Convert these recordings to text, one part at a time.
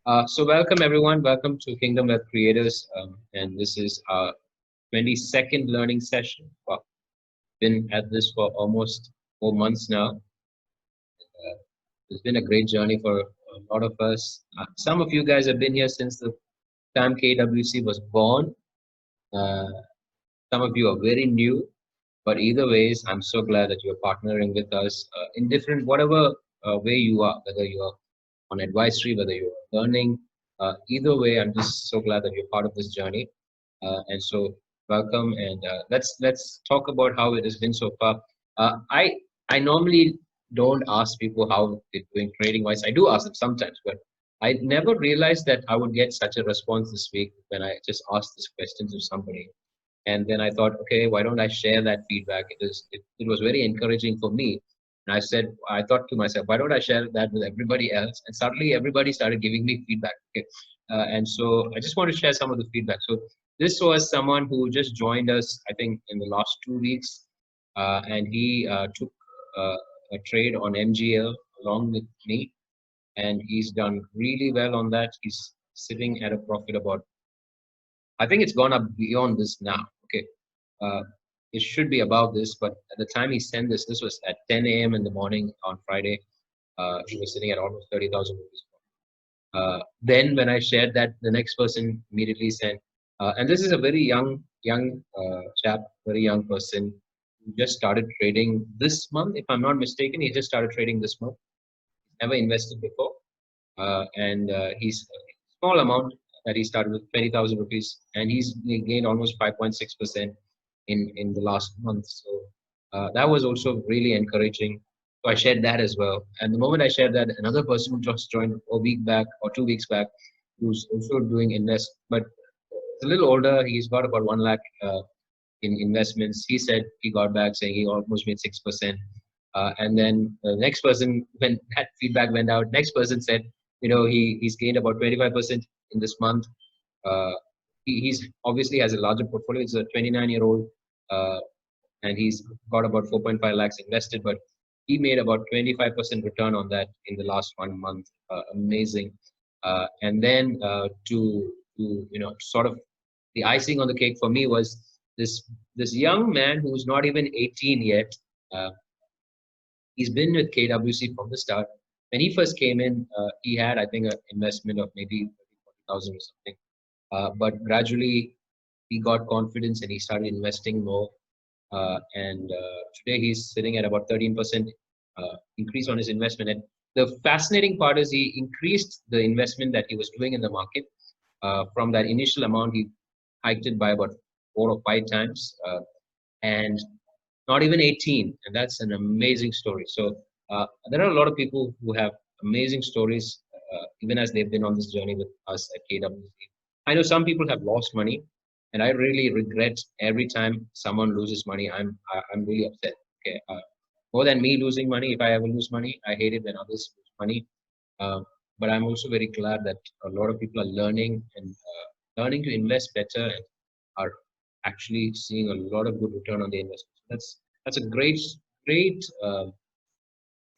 So welcome everyone. Welcome to Kingdom Wealth Creators, and this is our 22nd learning session. Wow, been at this for almost 4 months now. It's been a great journey for a lot of us. Some of you guys have been here since the time KWC was born. Uh, some of you are very new, but either ways, I'm so glad that you're partnering with us in different whatever way you are, whether you are on advisory, whether you're learning. Either way, I'm just so glad that you're part of this journey. And so, welcome, and let's talk about how it has been so far. I normally don't ask people how they're doing trading wise. I do ask them sometimes, but I never realized that I would get such a response this week when I just asked this question to somebody. And then I thought, okay, why don't I share that feedback? It was very encouraging for me. And I thought to myself, why don't I share that with everybody else? And suddenly everybody started giving me feedback. Okay. And so I just want to share some of the feedback. So this was someone who just joined us, I think, in the last 2 weeks. And he took a trade on MGL along with me. And he's done really well on that. He's sitting at a profit about, I think it's gone up beyond this now. Okay. Uh, it should be above this, but at the time he sent this, this was at 10 a.m. in the morning on Friday. He was sitting at almost 30,000 rupees. Then when I shared that, the next person immediately sent, and this is a very young chap, very young person who just started trading this month. If I'm not mistaken, he just started trading this month. Never invested before, and he's a small amount that he started with 20,000 rupees, and he gained almost 5.6% in the last month. So that was also really encouraging. So I shared that as well. And the moment I shared that, another person who just joined a week back or 2 weeks back, who's also doing invest, but a little older, he's got about 1 lakh in investments. He said he got back saying he almost made 6%. And then the next person, when that feedback went out, next person said, he's gained about 25% in this month. Uh, he's obviously has a larger portfolio. He's a 29-year-old, and he's got about 4.5 lakhs invested, but he made about 25% return on that in the last 1 month. Amazing. And then sort of the icing on the cake for me was this young man who's not even 18 yet. Uh, he's been with KWC from the start. When he first came in, he had, I think, an investment of maybe 40,000 or something. But gradually, he got confidence and he started investing more. And today, he's sitting at about 13% increase on his investment. And the fascinating part is he increased the investment that he was doing in the market. From that initial amount, he hiked it by about 4 or 5 times. And not even 18, and that's an amazing story. So there are a lot of people who have amazing stories, even as they've been on this journey with us at KWC. I know some people have lost money, and I really regret every time someone loses money. I'm really upset. Okay, more than me losing money, if I ever lose money, I hate it when others lose money. Uh, but I'm also very glad that a lot of people are learning and learning to invest better and are actually seeing a lot of good return on the investment. That's a great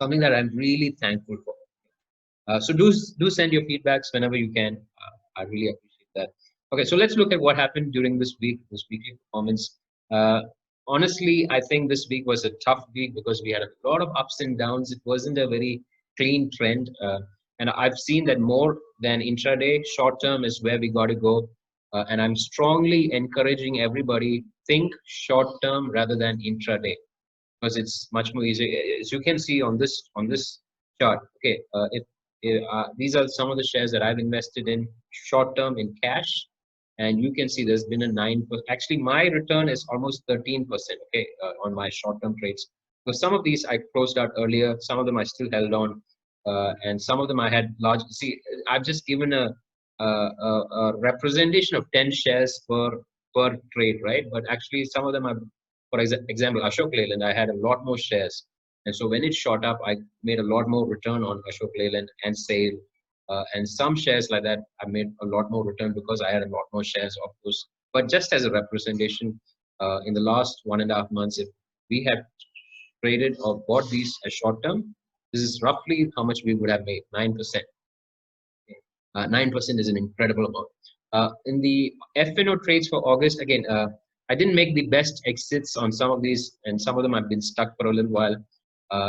something that I'm really thankful for. So do send your feedbacks whenever you can. I really appreciate that. Okay, so let's look at what happened during this week, this weekly performance. Honestly, I think this week was a tough week because we had a lot of ups and downs. It wasn't a very clean trend, and I've seen that more than intraday. Short term is where we got to go, and I'm strongly encouraging everybody think short term rather than intraday because it's much more easy. As you can see on this chart, okay, these are some of the shares that I've invested in short term in cash, and you can see there's been a 9%. Actually, my return is almost 13%. Okay, on my short term trades. So some of these I closed out earlier, some of them I still held on, and some of them I had large. See, I've just given a representation of 10 shares per trade, right? But actually, some of them are, for example, Ashok Leyland, I had a lot more shares. And so when it shot up, I made a lot more return on Ashok Leyland and sale. And some shares like that, I made a lot more return because I had a lot more shares of those. But just as a representation, in the last 1.5 months, if we had traded or bought these as short term, this is roughly how much we would have made, 9%. 9% is an incredible amount. In the FNO trades for August, again, I didn't make the best exits on some of these, and some of them I've been stuck for a little while.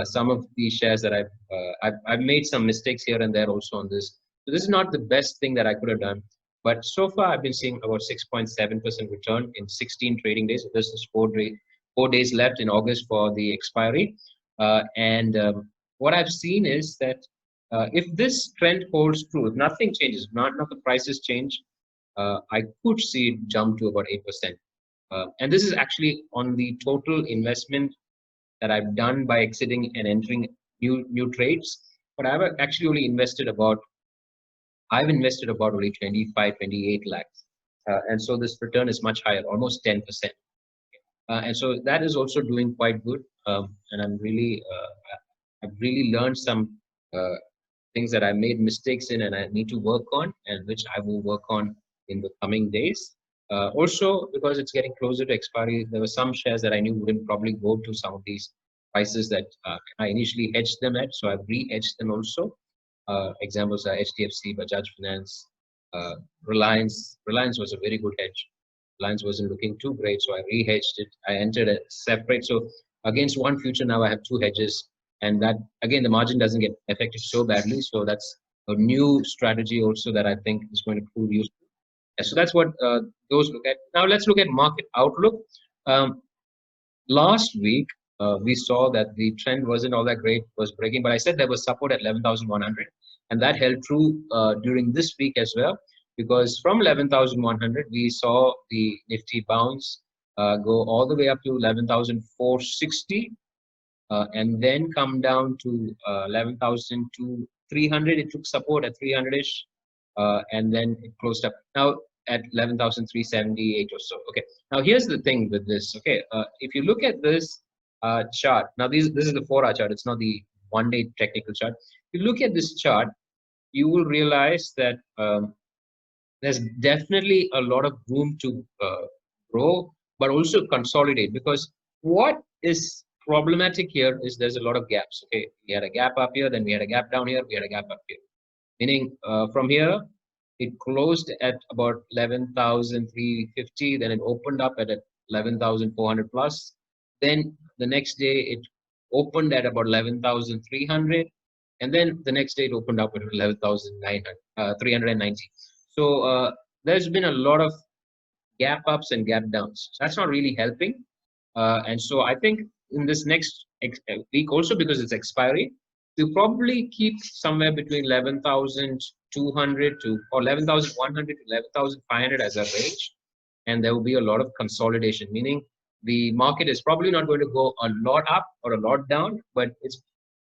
Some of the shares that I've made some mistakes here and there also on this. So this is not the best thing that I could have done. But so far, I've been seeing about 6.7% return in 16 trading days. This is 4 days left in August for the expiry. And what I've seen is that if this trend holds true, if nothing changes, not the prices change, I could see it jump to about 8%. And this is actually on the total investment that I've done by exiting and entering new trades. But I've invested about only 25, 28 lakhs. And so this return is much higher, almost 10%. And so that is also doing quite good. And I've really learned some uh, things that I made mistakes in and I need to work on, and which I will work on in the coming days. Also, because it's getting closer to expiry, there were some shares that I knew wouldn't probably go to some of these prices that I initially hedged them at. So I've re-hedged them also. Examples are HDFC, Bajaj Finance, Reliance. Reliance was a very good hedge. Reliance wasn't looking too great, so I re-hedged it. I entered a separate. So against one future now, I have two hedges, and that again the margin doesn't get affected so badly. So that's a new strategy also that I think is going to prove useful. Yeah, so that's what those look at. Now let's look at market outlook. Um, Last week, we saw that the trend wasn't all that great, was breaking, but I said there was support at 11,100, and that held true during this week as well, because from 11,100, we saw the Nifty bounce, go all the way up to 11,460, and then come down to 11,300. It took support at 300-ish, and then it closed up now at 11,378 or so. Okay, now here's the thing with this. Okay, if you look at this chart, now this is the 4-hour chart. It's not the one-day technical chart. If you look at this chart, you will realize that there's definitely a lot of room to grow, but also consolidate. Because what is problematic here is there's a lot of gaps. Okay, we had a gap up here, then we had a gap down here, we had a gap up here. Meaning from here, it closed at about 11,350, then it opened up at 11,400 plus. Then the next day it opened at about 11,300, and then the next day it opened up at 11,390. So there's been a lot of gap ups and gap downs. So that's not really helping. And so I think in this next week also, because it's expiry, we'll probably keep somewhere between 11,200 to or 11,100 to 11,500 as a range. And there will be a lot of consolidation, meaning the market is probably not going to go a lot up or a lot down, but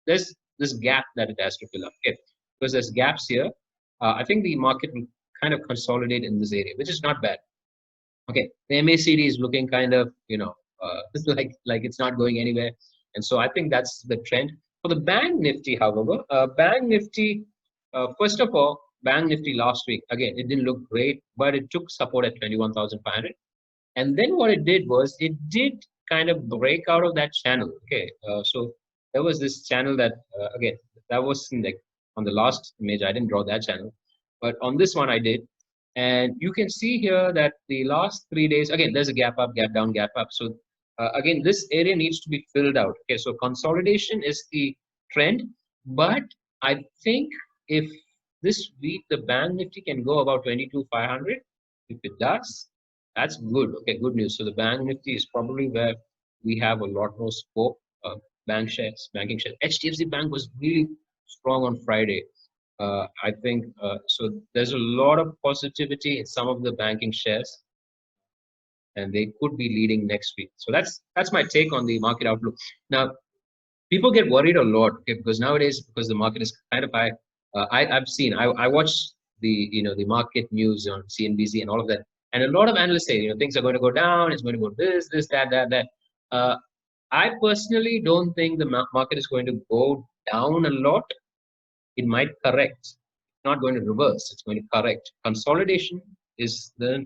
there's this gap that it has to fill up. Okay? Because there's gaps here. I think the market will kind of consolidate in this area, which is not bad. Okay, the MACD is looking kind of, like it's not going anywhere. And so I think that's the trend. For the Bank Nifty, however, Bank Nifty, first of all, Bank Nifty last week, again, it didn't look great, but it took support at 21,500. And then what it did was it did kind of break out of that channel. Okay, so there was this channel that, again, that was on the last image, I didn't draw that channel. But on this one, I did. And you can see here that the last 3 days, again, there's a gap up, gap down, gap up. So again, this area needs to be filled out. Okay, so consolidation is the trend. But I think if this week the Bank Nifty can go about 22,500, if it does, that's good. Okay, good news. So the Bank Nifty is probably where we have a lot more scope. Banking shares. HDFC Bank was really strong on Friday. I think so. There's a lot of positivity in some of the banking shares, and they could be leading next week. So that's my take on the market outlook. Now, people get worried a lot, okay, because nowadays, because the market is kind of high. I watch the market news on CNBC and all of that, and a lot of analysts say things are going to go down. It's going to go this, that. I personally don't think the market is going to go down a lot. It might correct. It's not going to reverse. It's going to correct. Consolidation is the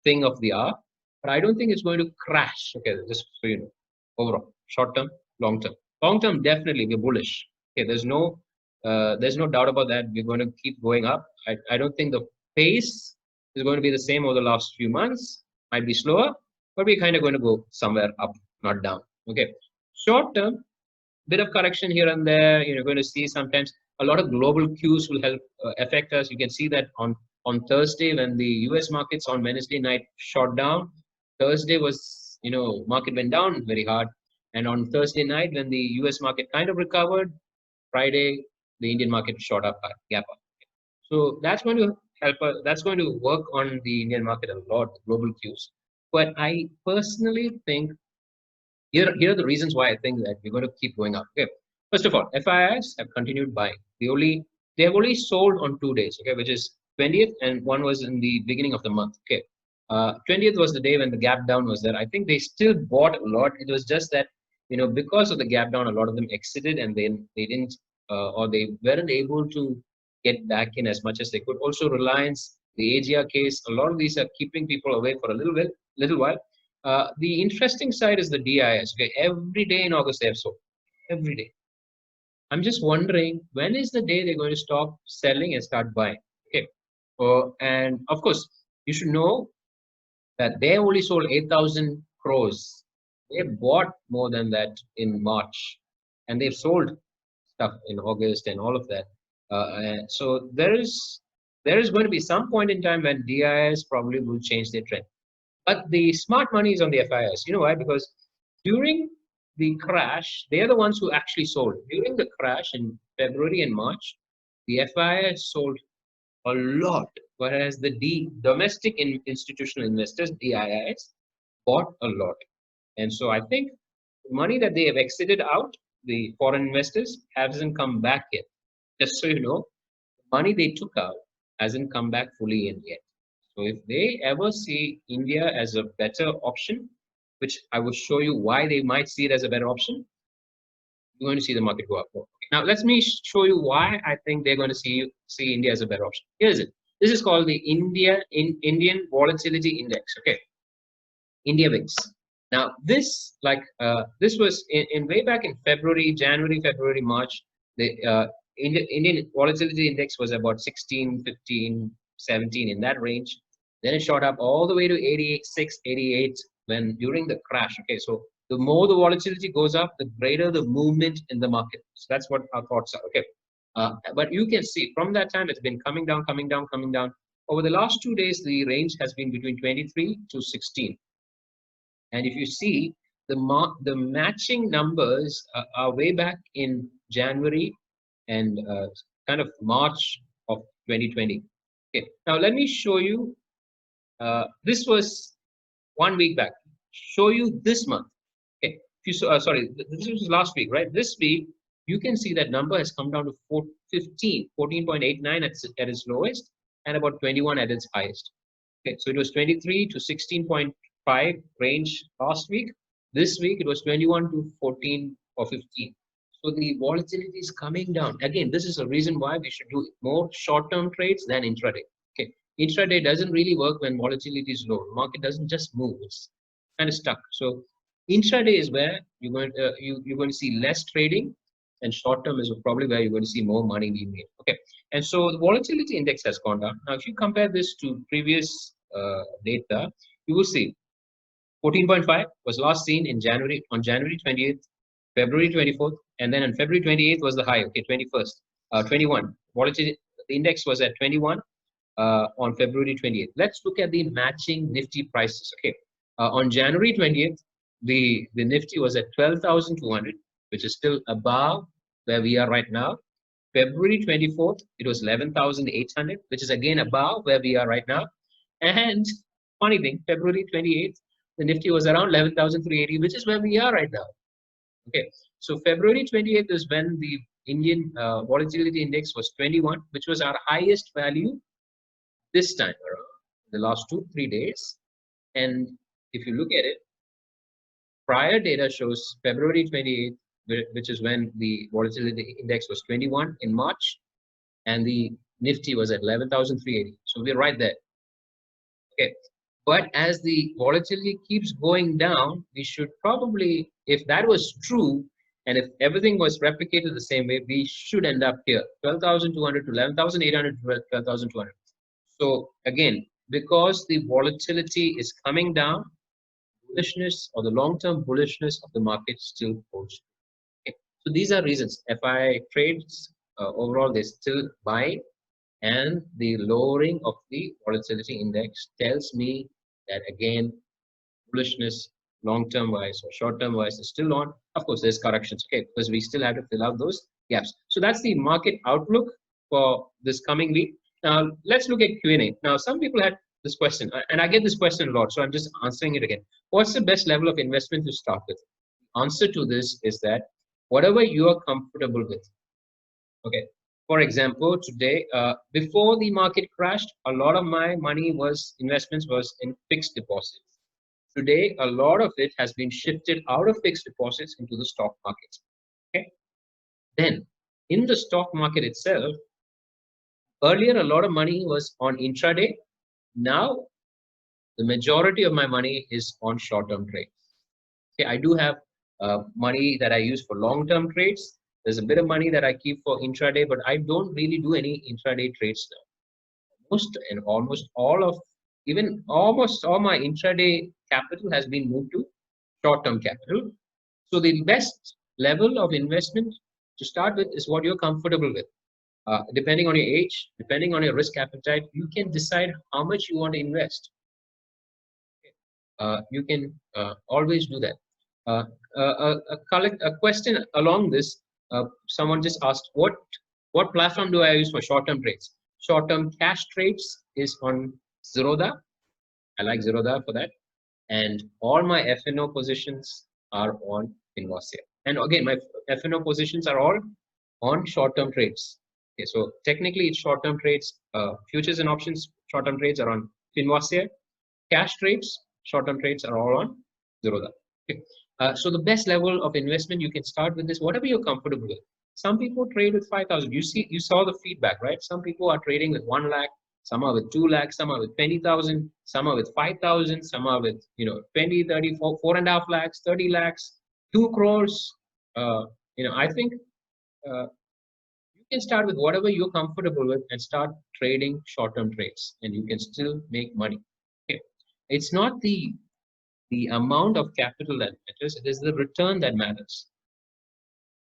thing of the hour, but I don't think it's going to crash. Okay, just so you know, overall, short term, long term. Long term, definitely we're bullish. Okay, there's no There's no doubt about that. We're going to keep going up. I don't think the pace is going to be the same over the last few months. Might be slower, but we're kind of going to go somewhere up, not down. Okay. Short term, bit of correction here and there. You're going to see sometimes a lot of global cues will help affect us. You can see that on Thursday when the U.S. markets on Wednesday night shot down. Thursday was, market went down very hard. And on Thursday night when the U.S. market kind of recovered, Friday, the Indian market shot up, gap up. So that's going to help us. That's going to work on the Indian market a lot, global cues. But I personally think here are the reasons why I think that we're going to keep going up. Okay. First of all, FIIs have continued buying. They have only sold on 2 days, okay, which is 20th and one was in the beginning of the month. Okay. 20th was the day when the gap down was there. I think they still bought a lot. It was just that, because of the gap down, a lot of them exited and then they didn't or they weren't able to get back in as much as they could. Also, Reliance, the AGR case, a lot of these are keeping people away for a little while. The interesting side is the DIS. Okay, every day in August they have sold. Every day. I'm just wondering when is the day they're going to stop selling and start buying. Okay, and of course you should know that they only sold 8,000 crores. They bought more than that in March, and they've sold stuff in August and all of that. So there is going to be some point in time when DIS probably will change their trend. But the smart money is on the FIS. You know why? Because during the crash, they are the ones who actually sold. During the crash in February and March, the FIS sold a lot, whereas the domestic institutional investors, DIIs, bought a lot. And so I think the money that they have exited out, the foreign investors, hasn't come back yet. Just so you know, the money they took out hasn't come back fully in yet. So if they ever see India as a better option, which I will show you why they might see it as a better option, you're going to see the market go up more. Now, let me show you why I think they're going to see India as a better option. Here is it. This is called the Indian Volatility Index. Okay, India VIX. Now, this was in way back in January, February, March. The Indian Volatility Index was about 16, 15, 17 in that range. Then it shot up all the way to 86, 88 when during the crash. Okay, so the more the volatility goes up, the greater the movement in the market. So that's what our thoughts are. Okay, but you can see from that time it's been coming down, coming down, coming down. Over the last 2 days, the range has been between 23 to 16. And if you see the matching numbers are way back in January and kind of March of 2020. Okay, now let me show you. This was 1 week back. Show you this month. Okay, if you saw, sorry, this was last week, right? This week you can see that number has come down to 14.89 at its lowest and about 21 at its highest. Okay, so it was 23 to 16.5 range last week. This week it was 21 to 14 or 15. So the volatility is coming down. Again, this is a reason why we should do more short-term trades than intraday. Okay, intraday doesn't really work when volatility is low. The market doesn't just move; it's kind of stuck. So intraday is where you're going to see less trading, and short-term is probably where you're going to see more money being made. Okay, and so the volatility index has gone down. Now, if you compare this to previous data, you will see 14.5 was last seen on January 28th, February 24th, and then on February 28th was the high. Okay, 21st, 21. Volatility, the index was at 21 on February 28th. Let's look at the matching Nifty prices. Okay, on January 20th, the Nifty was at 12,200, which is still above where we are right now. February 24th, it was 11,800, which is again above where we are right now. And funny thing, February 28th, the Nifty was around 11,380, which is where we are right now. Okay, so February 28th is when the Indian volatility index was 21, which was our highest value this time around, the last 2-3 days. And if you look at it, prior data shows February 28th, which is when the volatility index was 21 in March, and the Nifty was at 11,380. So we're right there. Okay, but as the volatility keeps going down, we should probably, if that was true, And if everything was replicated the same way, we should end up here, 12,200 to 11,800 to 12,200. So again, because the volatility is coming down, bullishness or the long-term bullishness of the market still holds. Okay. So these are reasons. FI trades overall, they still buy, and the lowering of the volatility index tells me that again, bullishness long-term wise or short-term wise is still on. Of course, there's corrections, okay, because we still have to fill out those gaps. So that's the market outlook for this coming week. Now, let's look at Q&A. Now, some people had this question, and I get this question a lot, so I'm just answering it again. What's the best level of investment to start with? The answer to this is that whatever you are comfortable with. Okay. For example, today, before the market crashed, a lot of my money investments was in fixed deposits. Today, a lot of it has been shifted out of fixed deposits into the stock market. Okay. Then, in the stock market itself, earlier a lot of money was on intraday. Now, the majority of my money is on short-term trades. Okay, I do have money that I use for long-term trades. There's a bit of money that I keep for intraday, but I don't really do any intraday trades now. Almost all my intraday capital has been moved to short-term capital. So the best level of investment to start with is what you're comfortable with. Depending on your age, depending on your risk appetite, you can decide how much you want to invest. You can always do that. A question along this, someone just asked, what platform do I use for short-term trades? Short-term cash trades is on Zerodha. I like Zerodha for that. And all my FNO positions are on Finvasia. And again, my FNO positions are all on short-term trades. Okay, so technically it's short-term trades, futures and options, short-term trades are on Finvasia. Cash trades, short-term trades are all on Zerodha. Okay. So the best level of investment you can start with is whatever you're comfortable with. Some people trade with 5,000. You saw the feedback, right? Some people are trading with 1 lakh, some are with 2 lakhs, some are with 20,000, some are with 5,000, some are with 20, 30, 4.5 lakhs, 30 lakhs, 2 crores. I think you can start with whatever you're comfortable with and start trading short-term trades, and you can still make money. Okay. It's not the amount of capital that matters, it is the return that matters.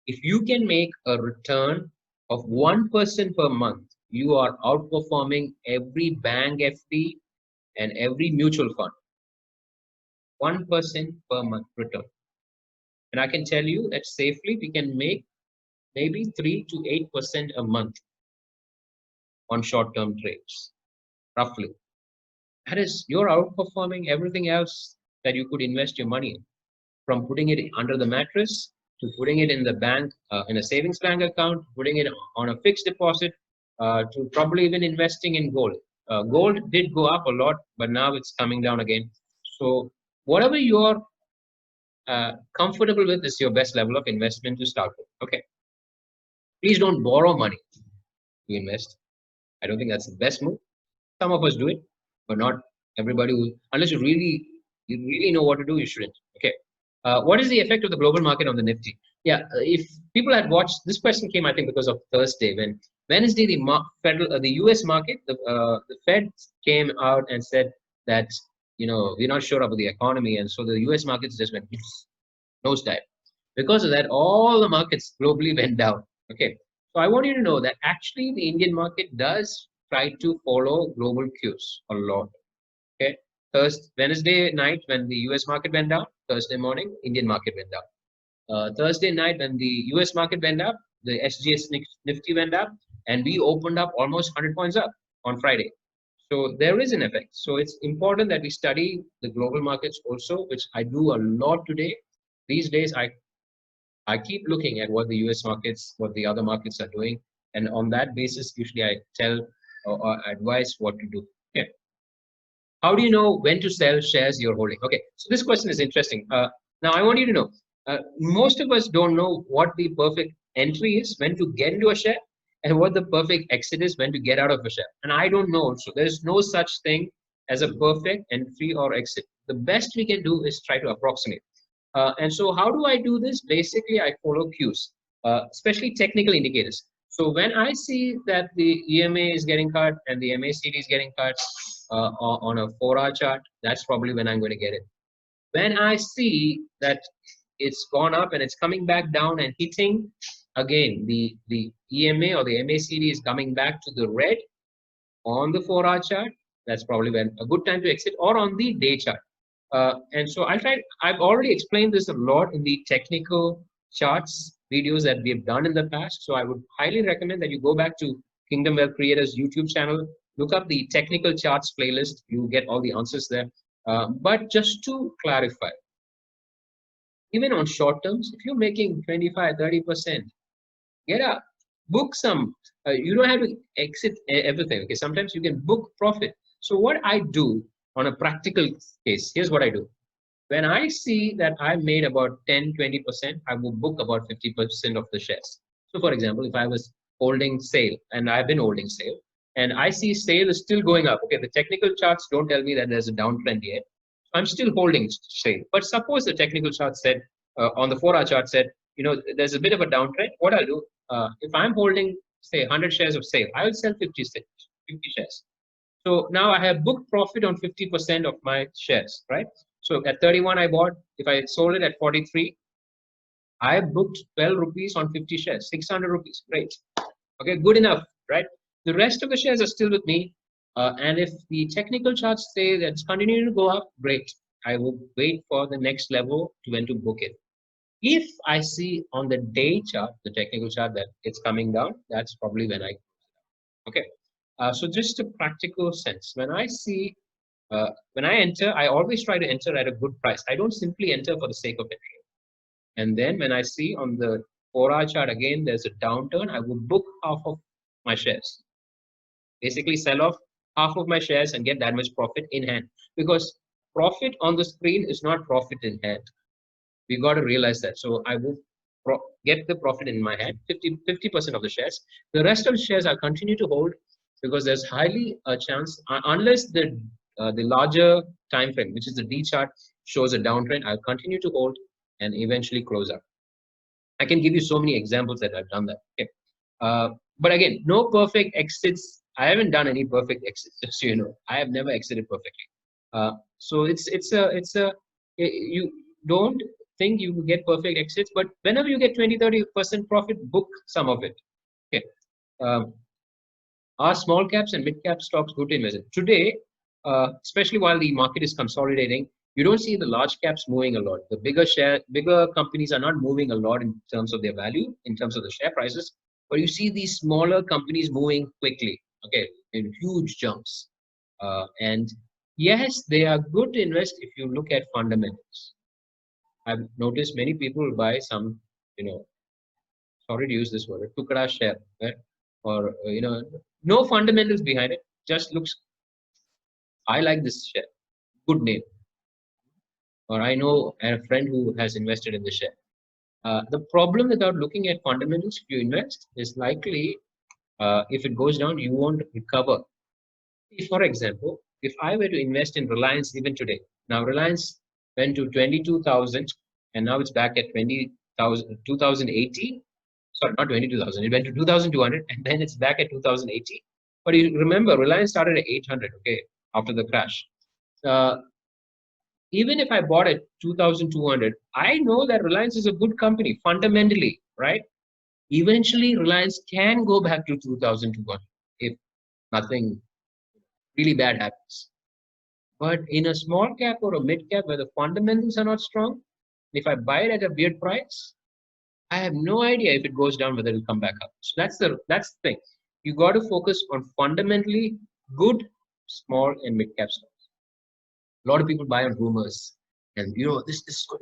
If you can make a return of 1% per month, you are outperforming every bank FD and every mutual fund. 1% per month return. And I can tell you that safely we can make maybe 3 to 8% a month on short-term trades, roughly. That is, you're outperforming everything else that you could invest your money in, from putting it under the mattress to putting it in the bank, in a savings bank account, putting it on a fixed deposit, to probably even investing in gold. Gold did go up a lot, but now it's coming down again. So whatever you're comfortable with is your best level of investment to start with. Okay. Please don't borrow money to invest. I don't think that's the best move. Some of us do it, but not everybody will. Unless you really know what to do, you shouldn't. Okay. What is the effect of the global market on the Nifty? Yeah, if people had watched, this question came, I think, because of Thursday, when Wednesday the U.S. market, the Fed came out and said that we're not sure about the economy, and so the U.S. markets just went nosedive. Because of that, all the markets globally went down. Okay, so I want you to know that actually the Indian market does try to follow global cues a lot. Okay, Wednesday night when the US market went down, Thursday morning Indian market went down. Thursday night when the US market went up, the SGS Nifty went up, and we opened up almost 100 points up on Friday. So there is an effect. So it's important that we study the global markets also, which I do a lot today. These days, I keep looking at what the US markets, what the other markets are doing, and on that basis, usually I tell or advise what to do. Okay. How do you know when to sell shares you're holding? Okay, so this question is interesting. Now, I want you to know, most of us don't know what the perfect entry is, when to get into a share, and what the perfect exit is, when to get out of a share. And I don't know. So there's no such thing as a perfect entry or exit. The best we can do is try to approximate. And so how do I do this? Basically, I follow cues, especially technical indicators. So when I see that the EMA is getting cut and the MACD is getting cut on a 4-hour chart, that's probably when I'm going to get it. When I see that it's gone up and it's coming back down and hitting again, the EMA or the MACD is coming back to the red on the 4-hour chart, that's probably when a good time to exit, or on the day chart. And so I've already explained this a lot in the technical charts videos that we've done in the past. So I would highly recommend that you go back to Kingdom Wealth Creators YouTube channel, look up the technical charts playlist. You get all the answers there. But just to clarify, even on short terms, if you're making 25, 30%, get up, book some. You don't have to exit everything. Okay, sometimes you can book profit. So what I do on a practical case, here's what I do. When I see that I made about 10, 20%, I will book about 50% of the shares. So for example, if I was holding sale, and I've been holding sale, and I see sale is still going up. Okay, the technical charts don't tell me that there's a downtrend yet. I'm still holding sale. But suppose the technical chart said, on the 4-hour chart said, there's a bit of a downtrend. What I'll do, if I'm holding, say, 100 shares of sale, I will sell 50 shares. So now I have booked profit on 50% of my shares, right? So at 31 I bought. If I sold it at 43, I booked 12 rupees on 50 shares, 600 rupees. Great. Okay, good enough, right? The rest of the shares are still with me. And if the technical charts say that it's continuing to go up, great. I will wait for the next level to when to book it. If I see on the day chart, the technical chart, that it's coming down, that's probably when I, okay. So just a practical sense. When I enter, I always try to enter at a good price. I don't simply enter for the sake of entering. And then when I see on the 4-hour chart again, there's a downturn, I will book half of my shares. Basically sell off half of my shares and get that much profit in hand. Because profit on the screen is not profit in hand. We got to realize that. So I will get the profit in my hand, 50% of the shares. The rest of the shares I'll continue to hold because there's highly a chance, unless the larger time frame, which is the D chart, shows a downtrend, I'll continue to hold and eventually close out. I can give you so many examples that I've done that. Okay. But again, no perfect exits. I haven't done any perfect exits, just so you know. I have never exited perfectly. So you don't think you will get perfect exits, but whenever you get 20-30% profit, book some of it. Okay. Are small caps and mid cap stocks good to invest in? Today, especially while the market is consolidating, you don't see the large caps moving a lot. The bigger companies are not moving a lot in terms of their value, in terms of the share prices, but you see these smaller companies moving quickly, okay, in huge jumps. And yes, they are good to invest if you look at fundamentals. I've noticed many people buy some, sorry to use this word, tukra share, right? Or, no fundamentals behind it, just looks, I like this share, good name. Or I know a friend who has invested in the share. The problem without looking at fundamentals, if you invest, is likely if it goes down, you won't recover. If, for example, if I were to invest in Reliance even today, now Reliance went to 22,000 and now it's back at 2080. Sorry, not 22,000. It went to 2,200 and then it's back at 2080. But you remember, Reliance started at 800, okay, after the crash. Even if I bought at 2,200, I know that Reliance is a good company fundamentally, right? Eventually, Reliance can go back to 2,200 if nothing really bad happens. But in a small cap or a mid cap where the fundamentals are not strong, if I buy it at a weird price, I have no idea if it goes down whether it'll come back up. So that's the thing. You got to focus on fundamentally good small and mid cap stocks. A lot of people buy on rumors, and this is good.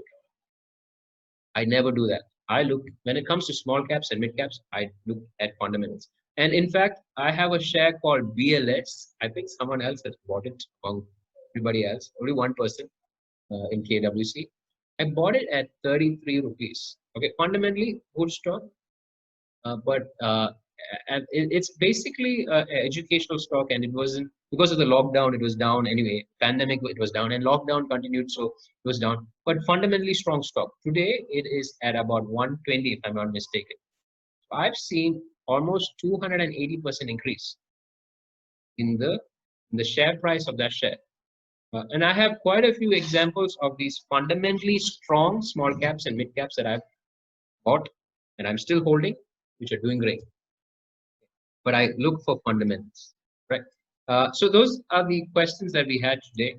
I never do that. I look, when it comes to small caps and mid caps, I look at fundamentals. And in fact, I have a share called BLS. I think someone else has bought it among everybody else. Only one person in KWC. I bought it at 33 rupees. Okay, fundamentally good stock, but it's basically an educational stock, and it wasn't because of the lockdown, it was down anyway. Pandemic, it was down, and lockdown continued, so it was down. But fundamentally strong stock. Today, it is at about 120, if I'm not mistaken. So I've seen almost 280% increase in the share price of that share. And I have quite a few examples of these fundamentally strong small caps and mid caps that I've bought and I'm still holding, which are doing great. But I look for fundamentals, right? So those are the questions that we had today.